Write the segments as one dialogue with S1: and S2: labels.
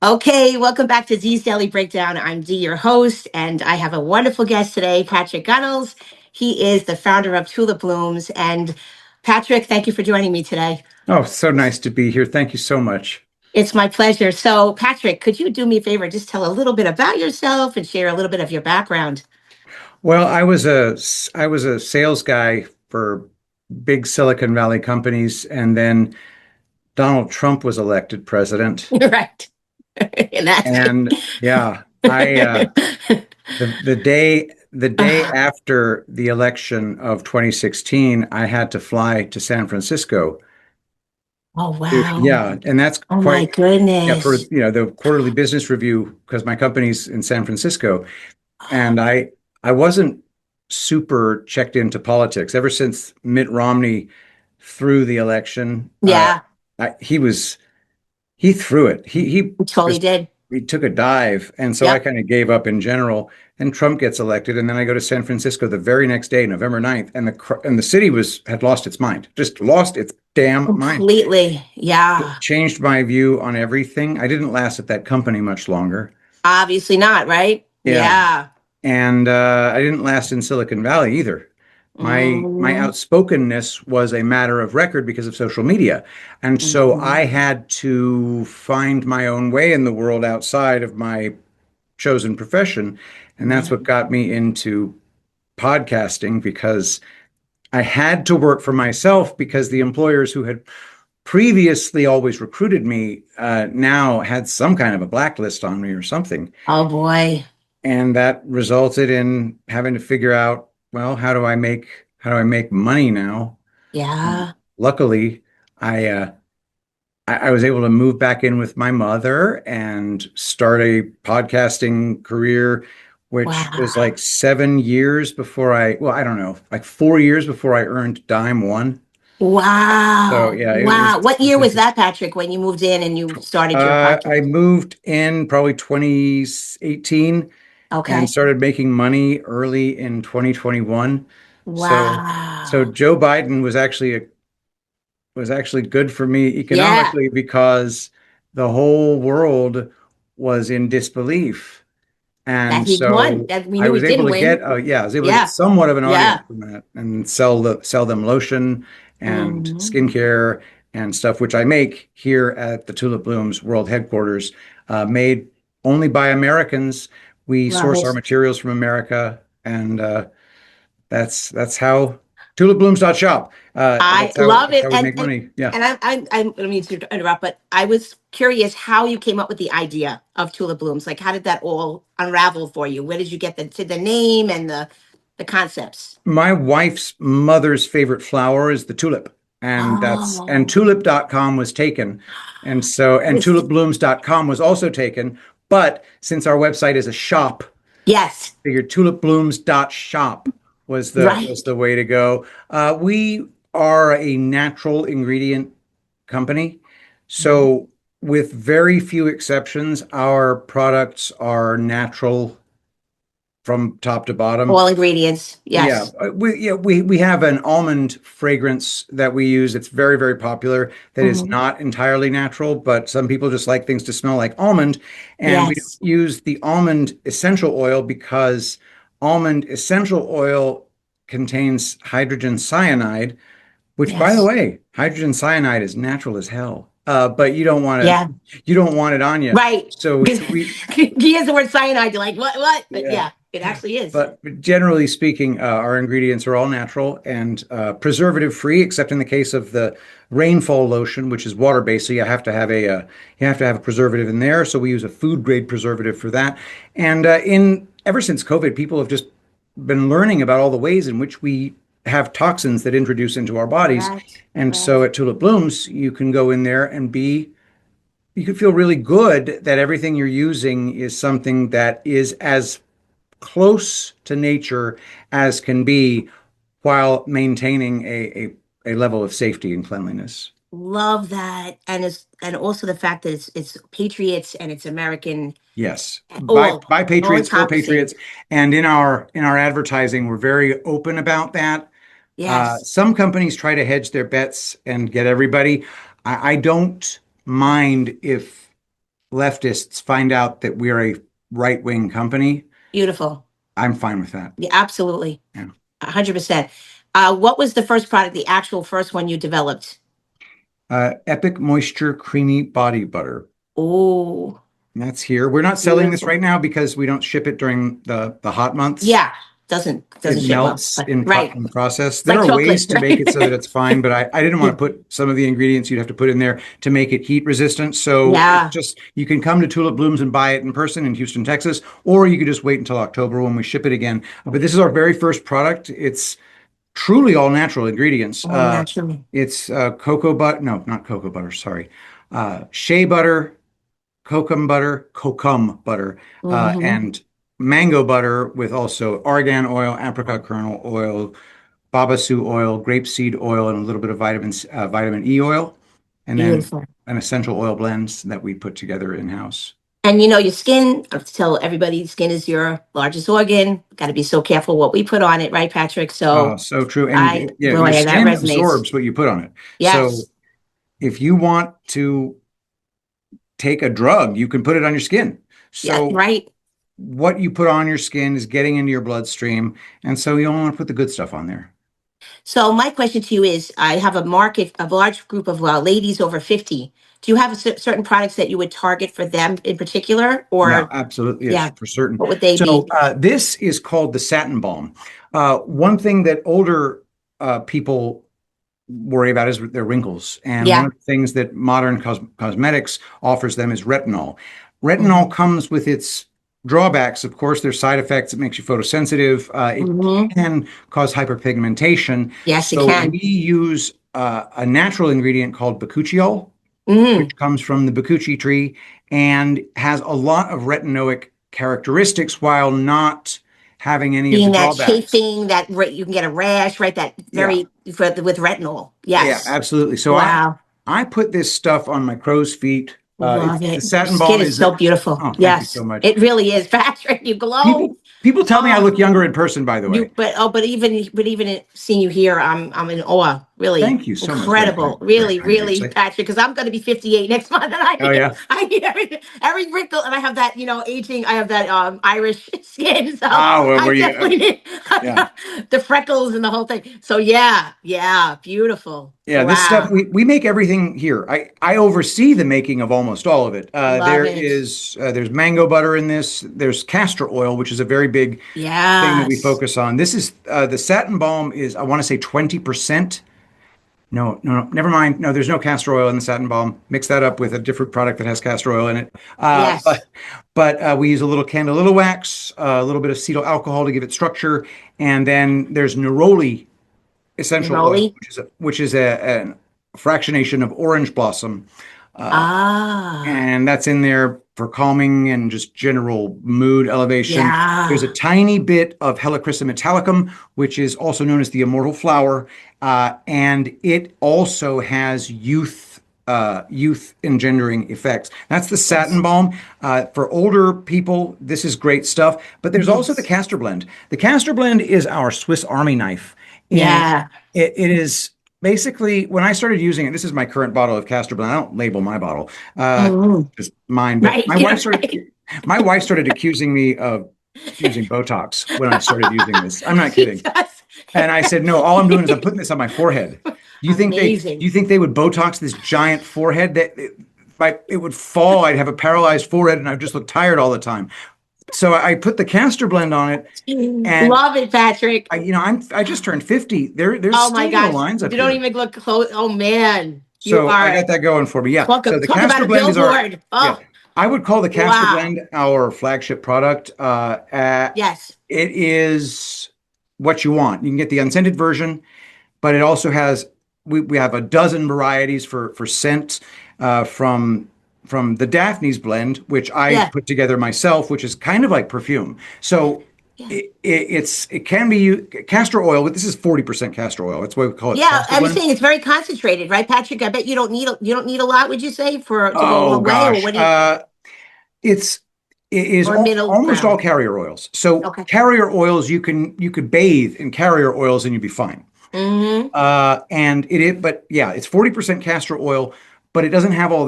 S1: Okay, welcome back to Dee's Daily Breakdown. I'm Dee, your host, and I have a wonderful guest today, Patrick Gunnels. He is the founder of Tulip Blooms. And Patrick, thank you for joining me today.
S2: Oh, so nice to be here. Thank you so much.
S1: It's my pleasure. So, Patrick, could you do me a favor? Just tell a little bit about yourself and share a little bit of your background.
S2: Well, I was a sales guy for big Silicon Valley companies, and then Donald Trump was elected president.
S1: Right. And that's
S2: And yeah, I the day
S1: Ah,
S2: after the election of 2016, I had to fly to San Francisco.
S1: oh, wow.
S2: Yeah, and that's
S1: Oh, my
S2: quite yeah for
S1: goodness.
S2: the quarterly business review because my company's in San Francisco. And I wasn't super checked into politics ever since Mitt Romney threw the election.
S1: Yeah,
S2: He threw it. He
S1: we totally
S2: just
S1: did.
S2: he took a dive, and so I
S1: Yep.
S2: kind of gave up in general. And Trump gets elected, and then I go to San Francisco the very next day, November 9th, and the city was had lost its mind, just lost its damn mind.
S1: Completely. Yeah.
S2: It changed my view on everything. I didn't last at that company much longer.
S1: Obviously not, right?
S2: Yeah.
S1: Yeah.
S2: And I didn't last in Silicon Valley either. My
S1: Mm-hmm.
S2: outspokenness was a matter of record because of social media. And so
S1: Mm-hmm.
S2: I had to find my own way in the world outside of my chosen profession. And that's what got me into podcasting because I had to work for myself because the employers who had previously always recruited me now had some kind of a blacklist on me or something.
S1: Oh boy.
S2: And that resulted in having to figure out, well, how do I make money now? And
S1: Yeah.
S2: luckily, I uh, I was able to move back in with my mother and start a podcasting career, which was
S1: Wow.
S2: like 7 years before I don't know, like 4 years before I earned dime one. So
S1: Wow.
S2: yeah,
S1: Wow. What
S2: it
S1: year
S2: was
S1: was
S2: interesting.
S1: that, Patrick, when you moved in and you started your
S2: I
S1: podcast?
S2: moved in probably 2018 and
S1: Okay.
S2: started making money early in 2021. So so
S1: Wow.
S2: Joe Biden was actually good for me
S1: Yeah.
S2: economically because the whole world was in disbelief.
S1: That
S2: And
S1: he won.
S2: so
S1: That we
S2: I
S1: knew he
S2: was able
S1: didn't
S2: to
S1: win.
S2: get I was able to get
S1: Yeah.
S2: somewhat of an audience
S1: Yeah.
S2: from that and sell them lotion and
S1: Hmm.
S2: skincare and stuff, which I make here at the Tulip Blooms World Headquarters, made only by Americans. We
S1: Love
S2: source our
S1: it.
S2: materials from America, and that's how tulipblooms.shop.
S1: I love
S2: That's
S1: it.
S2: how we
S1: And
S2: make
S1: and
S2: money. Yeah.
S1: and I don't mean to interrupt, but I was curious how you came up with the idea of Tulip Blooms. Like, how did that all unravel for you? Where did you get the name and the concepts?
S2: My wife's mother's favorite flower is the tulip. And
S1: Oh,
S2: tulip.com was taken. And
S1: this,
S2: tulipblooms.com was also taken. But since our website is a shop,
S1: yes,
S2: figured tulipblooms.shop was
S1: right.
S2: the way to go. We are a natural ingredient company.
S1: Mhm.
S2: So with very few exceptions, our products are natural from top to bottom.
S1: All ingredients.
S2: Yeah,
S1: Yes.
S2: we have an almond fragrance that we use. It's very, very popular. That is
S1: Mhm.
S2: not entirely natural, but some people just like things to smell like almond. And we
S1: Yes.
S2: use the almond essential oil because almond essential oil contains hydrogen cyanide, which, by the
S1: Yes.
S2: way, hydrogen cyanide is natural as hell. But
S1: Yeah.
S2: you don't want it on you.
S1: Right.
S2: So
S1: Because
S2: we
S1: he hears the word cyanide, you're like, what? What? But
S2: yeah.
S1: yeah, it actually is.
S2: But generally speaking, our ingredients are all natural and preservative free, except in the case of the rainfall lotion, which is water based. So you have to have a preservative in there. So we use a food grade preservative for that. And in ever since COVID, people have just been learning about all the ways in which we have toxins that introduce into our bodies.
S1: Correct.
S2: And so
S1: Correct.
S2: at Tulip Blooms, you can go in there and you can feel really good that everything you're using is something that is as close to nature as can be while maintaining a level of safety and cleanliness.
S1: Love that. And also the fact that it's patriots and it's American,
S2: Yes. By
S1: all
S2: patriots for
S1: encompassing.
S2: patriots. And in our advertising, we're very open about that.
S1: Yes.
S2: Some companies try to hedge their bets and get everybody. I don't mind if leftists find out that we're a right-wing company,
S1: Beautiful.
S2: I'm fine with that.
S1: Yeah, absolutely.
S2: Yeah.
S1: 100%. What was the first product, the actual first one you developed?
S2: Epic Moisture Creamy Body Butter.
S1: Oh,
S2: And that's here. We're not selling this
S1: beautiful.
S2: right now because we don't ship it during the hot months.
S1: Yeah, doesn't
S2: It
S1: ship well,
S2: melts
S1: but right.
S2: in process.
S1: It's
S2: There
S1: like
S2: are
S1: chocolate,
S2: ways to make it so that
S1: right?
S2: it's fine, but I didn't want to put some of the ingredients you'd have to put in there to make it heat resistant. So it's
S1: Yeah.
S2: just, you can come to Tulip Blooms and buy it in person in Houston, Texas, or you could just wait until October when we ship it again. But this is our very first product. It's truly all natural ingredients.
S1: Oh, naturally.
S2: It's cocoa butter, no, not cocoa butter, sorry. Shea butter, kokum butter,
S1: Hmm.
S2: and mango butter with also argan oil, apricot kernel oil, babassu oil, grapeseed oil, and a little bit of vitamin E oil, and then
S1: Beautiful.
S2: an essential oil blends that we put together in-house.
S1: And your skin, I have to tell everybody, skin is your largest organ. Got to be so careful what we put on it, right, Patrick?
S2: Oh,
S1: So
S2: so true. And yeah, your
S1: boy, that
S2: skin
S1: resonates.
S2: absorbs what you put on it. So
S1: Yes.
S2: if you want to take a drug, you can put it on your skin.
S1: Yeah,
S2: So
S1: right.
S2: what you put on your skin is getting into your bloodstream, and so you only want to put the good stuff on there.
S1: So my question to you is, I have a large group of ladies over 50. Do you have certain products that you would target for them in particular?
S2: Yeah,
S1: Or,
S2: absolutely. Yes,
S1: yeah,
S2: for certain.
S1: what would they
S2: So
S1: be?
S2: this is called the satin balm. One thing that older people worry about is their wrinkles. And one
S1: Yeah.
S2: of the things that modern cosmetics offers them is retinol. Retinol
S1: Hmm.
S2: comes with its drawbacks. Of course, there's side effects. It makes you photosensitive. It
S1: Hmm.
S2: can cause hyperpigmentation.
S1: Yes, it
S2: So
S1: can.
S2: we use a natural ingredient called bakuchiol,
S1: Mm.
S2: which comes from the bakuchi tree and has a lot of retinoic characteristics while not having any of the
S1: Being that
S2: drawbacks.
S1: chafing, you can get a rash, right? That
S2: Yeah.
S1: very with retinol.
S2: Yeah,
S1: Yes.
S2: absolutely. So
S1: Wow.
S2: I put this stuff on my crow's feet.
S1: Love
S2: The
S1: it. Your
S2: satin
S1: skin
S2: balm
S1: is
S2: is
S1: so beautiful.
S2: oh, thank you so
S1: Yes,
S2: much.
S1: it really is, Patrick. You glow.
S2: People tell me I
S1: Oh,
S2: look younger in person, by the way.
S1: but even seeing you here, I'm in awe. Really
S2: Thank you so much.
S1: incredible.
S2: Very
S1: Really,
S2: kind of you to
S1: really,
S2: say.
S1: Patrick. Because I'm going to be 58 next month, and
S2: Oh yeah.
S1: I hear every wrinkle, and I have that aging. I have that Irish skin, so
S2: Ah, well,
S1: I
S2: were you?
S1: definitely need
S2: Yeah.
S1: the freckles and the whole thing. So yeah, yeah, beautiful.
S2: Yeah, this stuff
S1: Wow,
S2: we make everything here. I oversee the making of almost all of it.
S1: love it.
S2: There's mango butter in this. There's castor oil, which is a very big thing that we
S1: Yes,
S2: focus on. This is the satin balm is I want to say 20%. No, never mind. No, there's no castor oil in the satin balm. Mix that up with a different product that has castor oil in it. Uh,
S1: yes.
S2: but we use a little candle wax, a little bit of cetyl alcohol to give it structure, and then there's neroli essential oil,
S1: Neroli.
S2: which is a fractionation of orange blossom,
S1: Ah,
S2: and that's in there for calming and just general mood elevation. There's a
S1: yeah.
S2: tiny bit of Helichrysum italicum, which is also known as the immortal flower, and it also has youth engendering effects. That's the satin
S1: Yes.
S2: balm. For older people, this is great stuff. But there's also the
S1: Yes.
S2: castor blend. The castor blend is our Swiss Army knife, and
S1: Yeah.
S2: it is basically when I started using it. This is my current bottle of castor blend. I don't label my bottle,
S1: Mhm.
S2: just mine. But
S1: Right. Yeah, right.
S2: my wife started accusing me of using Botox when I started using this. I'm not
S1: She
S2: kidding.
S1: does.
S2: And I said, no, all I'm doing is I'm putting this on my forehead. Do
S1: Amazing.
S2: you think they would Botox this giant forehead that it would fall? I'd have a paralyzed forehead and I'd just look tired all the time. So I put the castor blend on it, and
S1: Love it, Patrick.
S2: I just turned 50. There's
S1: Oh my
S2: still no
S1: gosh.
S2: lines
S1: You
S2: up
S1: don't
S2: here.
S1: even look close. Oh man. You
S2: So I
S1: are
S2: got that going for me. Yeah.
S1: talk
S2: So the
S1: talk about
S2: castor
S1: a
S2: blend is
S1: billboard.
S2: yeah.
S1: Oh,
S2: I would call the castor
S1: wow.
S2: blend our flagship product.
S1: Yes.
S2: It is what you want. You can get the unscented version, but it also has we have a dozen varieties for scent from the Daphne's blend, which I
S1: Yeah.
S2: put together myself, which is kind of like perfume. So
S1: Yeah.
S2: it can be castor oil, but this is 40% castor oil. That's why we call it
S1: Yeah,
S2: castor
S1: I was
S2: blend.
S1: saying it's very concentrated, right, Patrick? I bet you don't need a lot, would you say, for to go a
S2: Oh
S1: long way, or
S2: gosh,
S1: what do you,
S2: it's it is
S1: or middle
S2: almost all
S1: ground?
S2: carrier oils. So
S1: Okay.
S2: carrier oils, you could bathe in carrier oils and you'd be fine.
S1: Mm-hmm.
S2: But yeah, it's 40% castor oil, but it doesn't have all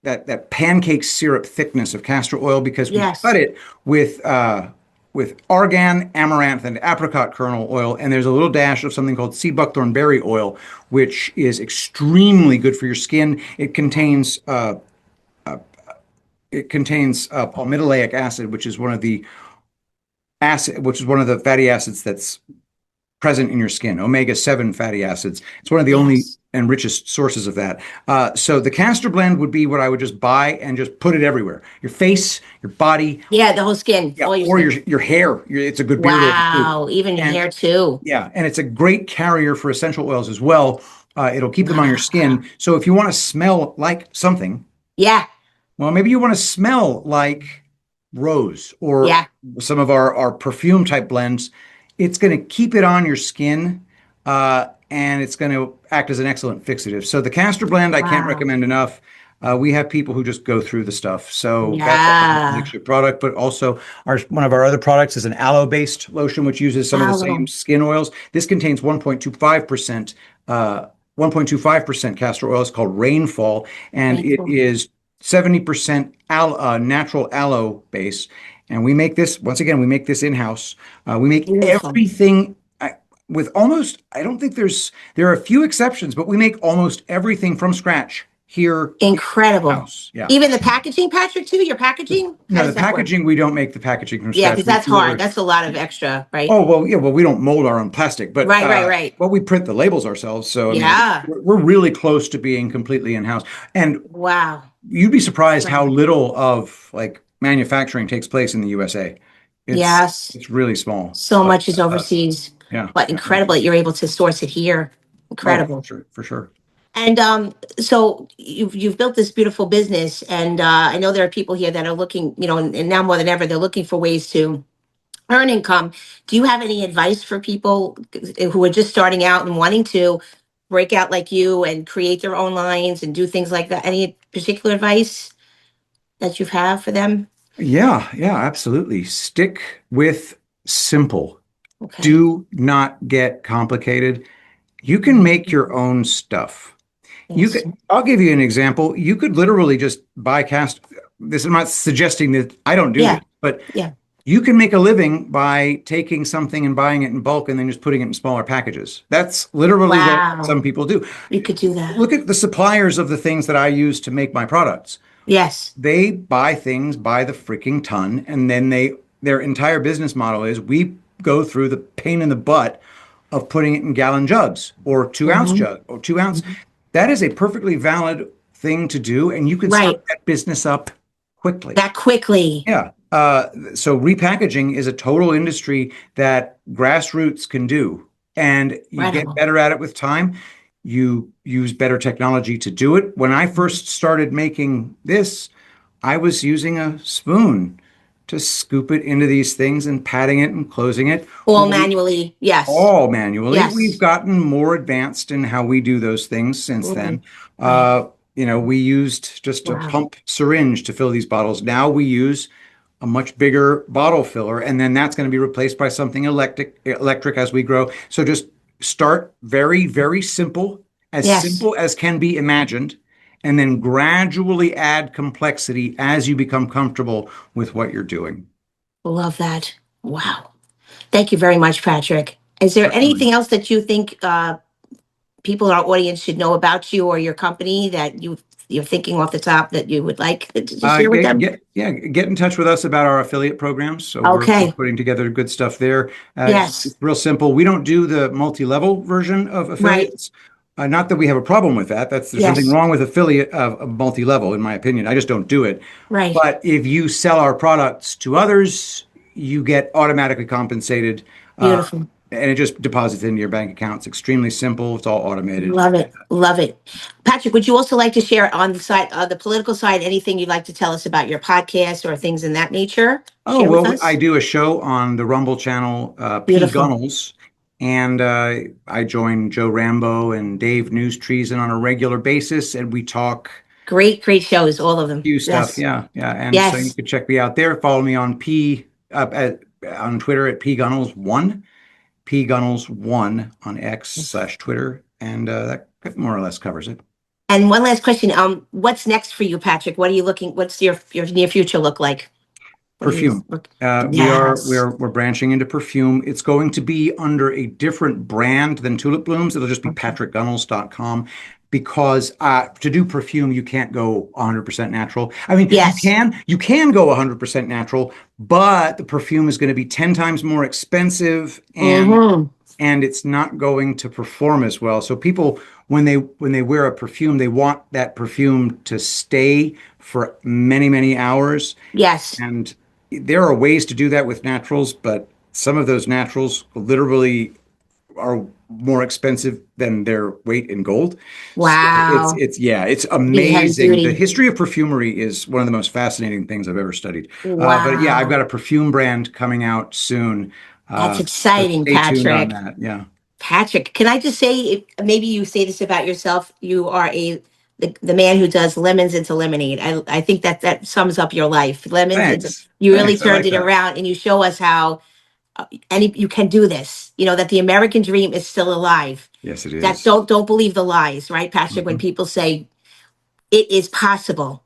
S2: that pancake syrup thickness of castor oil because we cut
S1: Yes.
S2: it with argan, amaranth, and apricot kernel oil, and there's a little dash of something called sea buckthorn berry oil, which is extremely good for your skin. It contains palmitoleic acid, which is one of the fatty acids that's present in your skin, omega-7 fatty acids. It's one of the only
S1: Yes.
S2: and richest sources of that. So the castor blend would be what I would just buy and just put it everywhere. Your face, your body,
S1: Yeah, the whole skin,
S2: yeah,
S1: all your
S2: or your
S1: skin.
S2: your hair. It's a good beard oil too.
S1: Wow. Even your
S2: And
S1: hair too.
S2: yeah, and it's a great carrier for essential oils as well. It'll keep them on your
S1: Wow.
S2: skin. So if you want to smell like something,
S1: Yeah.
S2: well, maybe you want to smell like rose or
S1: Yeah.
S2: some of our perfume type blends. It's going to keep it on your skin, and it's going to act as an excellent fixative. So the castor blend, I can't
S1: Wow.
S2: recommend enough. We have people who just go through the stuff. So that's our
S1: Yeah.
S2: flagship product, but also one of our other products is an aloe-based lotion, which uses some of the same
S1: Aloe.
S2: skin oils. This contains 1.25% castor oil. It's called Rainfall, and it
S1: Grateful.
S2: is 70% natural aloe base. And we make this, once again, we make this in-house. We make
S1: Beautiful.
S2: everything with almost, I don't think there are a few exceptions, but we make almost everything from scratch here
S1: Incredible.
S2: in-house. Yeah.
S1: Even the packaging, Patrick, too? Your packaging? How
S2: No, the
S1: does that work?
S2: packaging, we don't make the packaging from
S1: Yeah,
S2: scratch.
S1: because
S2: We
S1: that's hard.
S2: deliver.
S1: That's a lot of extra, right?
S2: Oh, well, yeah, well, we don't mold our own plastic, but
S1: Right, right, right.
S2: we print the labels ourselves. So, I mean,
S1: Yeah.
S2: we're really close to being completely in-house. And
S1: Wow.
S2: you'd be surprised how
S1: Incredible.
S2: little of like manufacturing takes place in the USA. It's
S1: Yes.
S2: it's really small.
S1: So
S2: But
S1: much is overseas,
S2: yeah,
S1: but
S2: yeah.
S1: incredible that you're able to source it here.
S2: Oh, for
S1: Incredible.
S2: sure, for sure.
S1: And so you've built this beautiful business, and I know there are people here that are looking, and now more than ever, they're looking for ways to earn income. Do you have any advice for people who are just starting out and wanting to break out like you and create their own lines and do things like that? Any particular advice that you have for them?
S2: Yeah, yeah, absolutely. Stick with simple.
S1: Okay.
S2: Do not get complicated. You can make your
S1: Mhm.
S2: own stuff.
S1: Yes.
S2: I'll give you an example. You could literally just buy cast. This, I'm not suggesting that I don't do
S1: Yeah.
S2: this, but
S1: Yeah.
S2: you can make a living by taking something and buying it in bulk and then just putting it in smaller packages. That's literally what some
S1: Wow.
S2: people do.
S1: You could do that.
S2: Look at the suppliers of the things that I use to make my products.
S1: Yes.
S2: They buy things by the freaking ton, and then their entire business model is we go through the pain in the butt of putting it in gallon jugs or 2 ounce
S1: Hmm.
S2: jug or 2 ounce. That is a perfectly valid thing to do, and you can start
S1: Right.
S2: that business up quickly.
S1: That quickly.
S2: Yeah. So repackaging is a total industry that grassroots can do, and you get
S1: Incredible.
S2: better at it with time. You use better technology to do it. When I first started making this, I was using a spoon to scoop it into these things and patting it and closing it.
S1: All
S2: Well,
S1: manually. Yes.
S2: all manually. We've
S1: Yes.
S2: gotten more advanced in how we do those things since then.
S1: Right. Right.
S2: We used just a
S1: Wow.
S2: pump syringe to fill these bottles. Now we use a much bigger bottle filler, and then that's going to be replaced by something electric as we grow. So just start very, very
S1: Yes.
S2: simple as can be imagined, and then gradually add complexity as you become comfortable with what you're doing.
S1: Love that. Wow. Thank you very much, Patrick. Is there
S2: Certainly.
S1: anything else that you think people in our audience should know about you or your company that you're thinking off the top that you would like to share with them?
S2: Get in touch with us about our affiliate programs. So we're
S1: Okay.
S2: putting together good stuff there. It's
S1: Yes.
S2: real simple. We don't do the multi-level version of
S1: Right.
S2: affiliates. Not that we have a problem with that. There's nothing
S1: Yes.
S2: wrong with affiliate of multi-level, in my opinion. I just don't do it.
S1: Right.
S2: But if you sell our products to others, you get automatically compensated, uh,
S1: Beautiful.
S2: and it just deposits into your bank account. It's extremely simple. It's all automated.
S1: Love it. Love it. Patrick, would you also like to share on the side, the political side, anything you'd like to tell us about your podcast or things in that nature?
S2: Oh,
S1: Share with
S2: well, I
S1: us.
S2: do a show on the Rumble channel, P.
S1: Beautiful.
S2: Gunnels, and I join Joe Rambo and Dave News Treason on a regular basis, and we talk
S1: Great, great shows, all of them.
S2: few stuff.
S1: Yes.
S2: Yeah, yeah. And so you
S1: Yes.
S2: could check me out there. Follow me on on Twitter at pgunnels1, pgunnels1 on X/Twitter, and that more or less covers it.
S1: And one last question. What's next for you, Patrick? What are you looking, what's your near future look like? What are you
S2: Perfume.
S1: Yes.
S2: We're branching into perfume. It's going to be under a different brand than Tulip Blooms. It'll just be
S1: Okay.
S2: patrickgunnels.com because to do perfume, you can't go 100% natural. I mean,
S1: Yes.
S2: you can go 100% natural, but the perfume is going to be 10 times more expensive
S1: Mm-hmm.
S2: and it's not going to perform as well. So people, when they wear a perfume, they want that perfume to stay for many, many hours.
S1: Yes.
S2: And there are ways to do that with naturals, but some of those naturals literally are more expensive than their weight in gold. So
S1: Wow.
S2: it's
S1: Be heavy
S2: amazing. The
S1: duty.
S2: history of perfumery is one of the most fascinating things I've ever studied. But yeah, I've
S1: Wow.
S2: got a perfume brand coming out soon.
S1: That's
S2: So
S1: exciting,
S2: stay tuned on
S1: Patrick.
S2: that. Yeah.
S1: Patrick, can I just say, maybe you say this about yourself, you are the man who does lemons into lemonade. I think that that sums up your life. Lemons into,
S2: Thanks.
S1: you really
S2: Thanks. I
S1: turned
S2: like
S1: it
S2: that.
S1: around and you show us how you can do this. You know that the American dream is still alive.
S2: Yes, it
S1: That
S2: is.
S1: don't believe the lies, right, Patrick? When
S2: Mhm.
S1: people say it is possible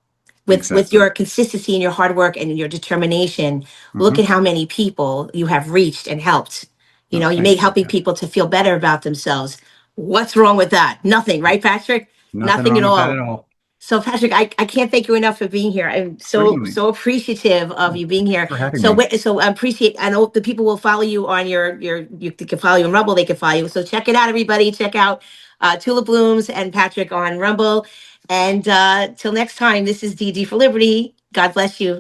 S1: with
S2: Exactly.
S1: your consistency and your hard work and your determination, look
S2: Hmm.
S1: at how many people you have reached and helped. You
S2: Oh,
S1: know, you
S2: thank
S1: made
S2: you.
S1: helping people to feel better about themselves. What's wrong with that? Nothing, right, Patrick?
S2: Nothing
S1: Nothing at
S2: wrong with that at
S1: all.
S2: all.
S1: So Patrick, I can't thank you enough for being here. I'm
S2: Certainly.
S1: so appreciative of you being here.
S2: For having
S1: So
S2: me.
S1: so I appreciate. I know the people will follow you on you can follow you on Rumble. They can follow you. So check it out, everybody. Check out Tulip Blooms and Patrick on Rumble. And till next time, this is DD for Liberty. God bless you.